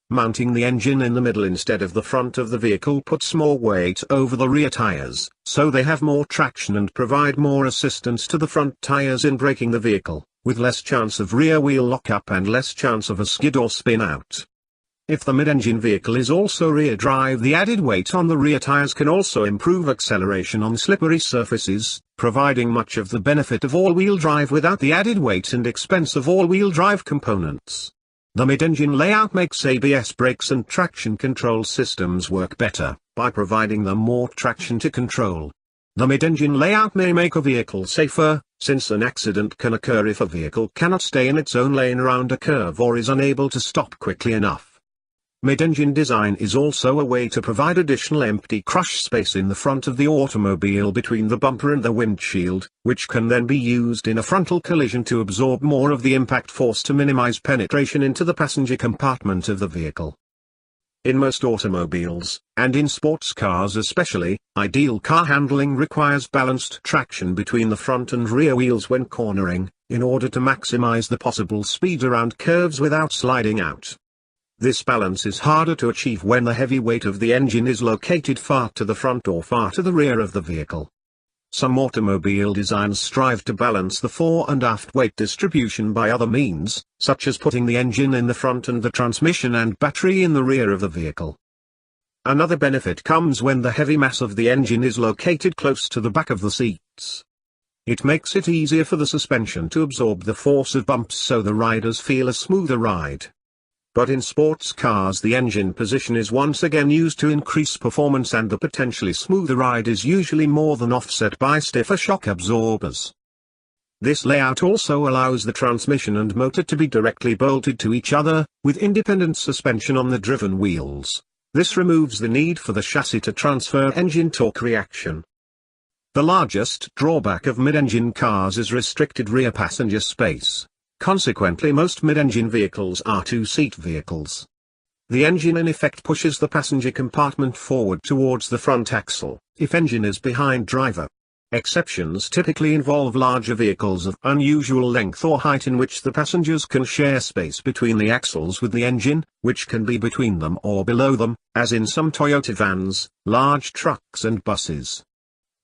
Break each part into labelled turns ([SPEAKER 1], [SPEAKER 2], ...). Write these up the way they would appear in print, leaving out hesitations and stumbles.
[SPEAKER 1] Mounting the engine in the middle instead of the front of the vehicle puts more weight over the rear tires, so they have more traction and provide more assistance to the front tires in braking the vehicle, with less chance of rear wheel lockup and less chance of a skid or spin out. If the mid-engine vehicle is also rear drive, the added weight on the rear tires can also improve acceleration on slippery surfaces, providing much of the benefit of all-wheel drive without the added weight and expense of all-wheel drive components. The mid-engine layout makes ABS brakes and traction control systems work better, by providing them more traction to control. The mid-engine layout may make a vehicle safer, since an accident can occur if a vehicle cannot stay in its own lane around a curve or is unable to stop quickly enough. Mid-engine design is also a way to provide additional empty crush space in the front of the automobile between the bumper and the windshield, which can then be used in a frontal collision to absorb more of the impact force to minimize penetration into the passenger compartment of the vehicle. In most automobiles, and in sports cars especially, ideal car handling requires balanced traction between the front and rear wheels when cornering, in order to maximize the possible speed around curves without sliding out. This balance is harder to achieve when the heavy weight of the engine is located far to the front or far to the rear of the vehicle. Some automobile designs strive to balance the fore and aft weight distribution by other means, such as putting the engine in the front and the transmission and battery in the rear of the vehicle. Another benefit comes when the heavy mass of the engine is located close to the back of the seats. It makes it easier for the suspension to absorb the force of bumps so the riders feel a smoother ride. But in sports cars the engine position is once again used to increase performance, and the potentially smoother ride is usually more than offset by stiffer shock absorbers. This layout also allows the transmission and motor to be directly bolted to each other, with independent suspension on the driven wheels. This removes the need for the chassis to transfer engine torque reaction. The largest drawback of mid-engine cars is restricted rear passenger space. Consequently, most mid-engine vehicles are two-seat vehicles. The engine in effect pushes the passenger compartment forward towards the front axle, if engine is behind driver. Exceptions typically involve larger vehicles of unusual length or height in which the passengers can share space between the axles with the engine, which can be between them or below them, as in some Toyota vans, large trucks and buses.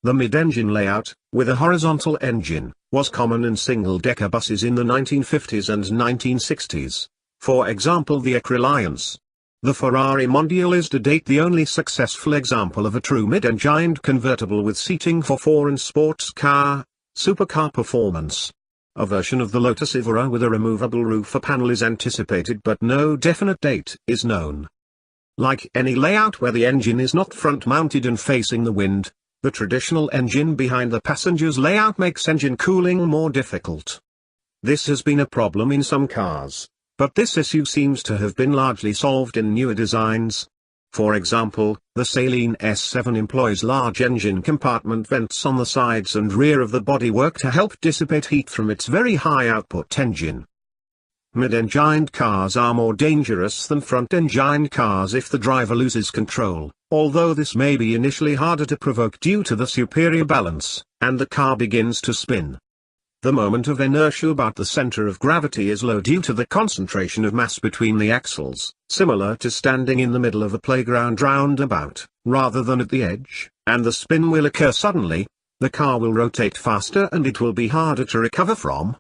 [SPEAKER 1] The mid-engine layout, with a horizontal engine, was common in single-decker buses in the 1950s and 1960s. For example, the Acroliance. The Ferrari Mondial is to date the only successful example of a true mid-engined convertible with seating for four in sports car, supercar performance. A version of the Lotus Evora with a removable roof panel is anticipated, but no definite date is known. Like any layout where the engine is not front-mounted and facing the wind, the traditional engine behind the passenger's layout makes engine cooling more difficult. This has been a problem in some cars, but this issue seems to have been largely solved in newer designs. For example, the Saleen S7 employs large engine compartment vents on the sides and rear of the bodywork to help dissipate heat from its very high output engine. Mid-engined cars are more dangerous than front-engined cars if the driver loses control, although this may be initially harder to provoke due to the superior balance, and the car begins to spin. The moment of inertia about the center of gravity is low due to the concentration of mass between the axles, similar to standing in the middle of a playground roundabout, rather than at the edge, and the spin will occur suddenly. The car will rotate faster and it will be harder to recover from.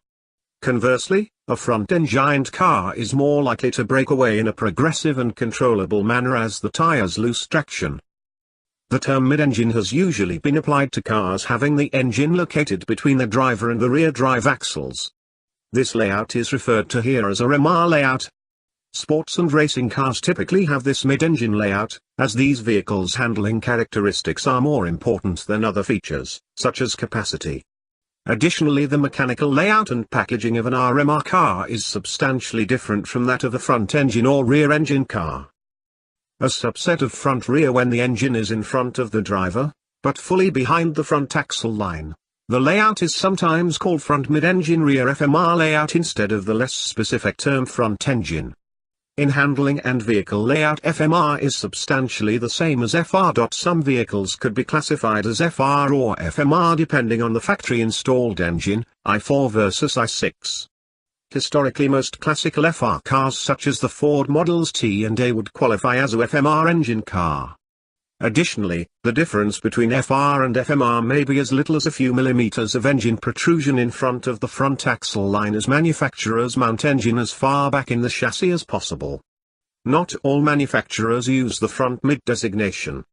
[SPEAKER 1] Conversely, a front-engined car is more likely to break away in a progressive and controllable manner as the tires lose traction. The term mid-engine has usually been applied to cars having the engine located between the driver and the rear drive axles. This layout is referred to here as a Remar layout. Sports and racing cars typically have this mid-engine layout, as these vehicles' handling characteristics are more important than other features, such as capacity. Additionally, the mechanical layout and packaging of an RMR car is substantially different from that of a front-engine or rear-engine car. A subset of front-rear when the engine is in front of the driver, but fully behind the front axle line. The layout is sometimes called front-mid-engine rear FMR layout instead of the less specific term front-engine. In handling and vehicle layout, FMR is substantially the same as FR. Some vehicles could be classified as FR or FMR depending on the factory installed engine, i4 versus i6. Historically, most classical FR cars such as the Ford Models T and A would qualify as a FMR engine car. Additionally, the difference between FR and FMR may be as little as a few millimeters of engine protrusion in front of the front axle line, as manufacturers mount engine as far back in the chassis as possible. Not all manufacturers use the front mid designation,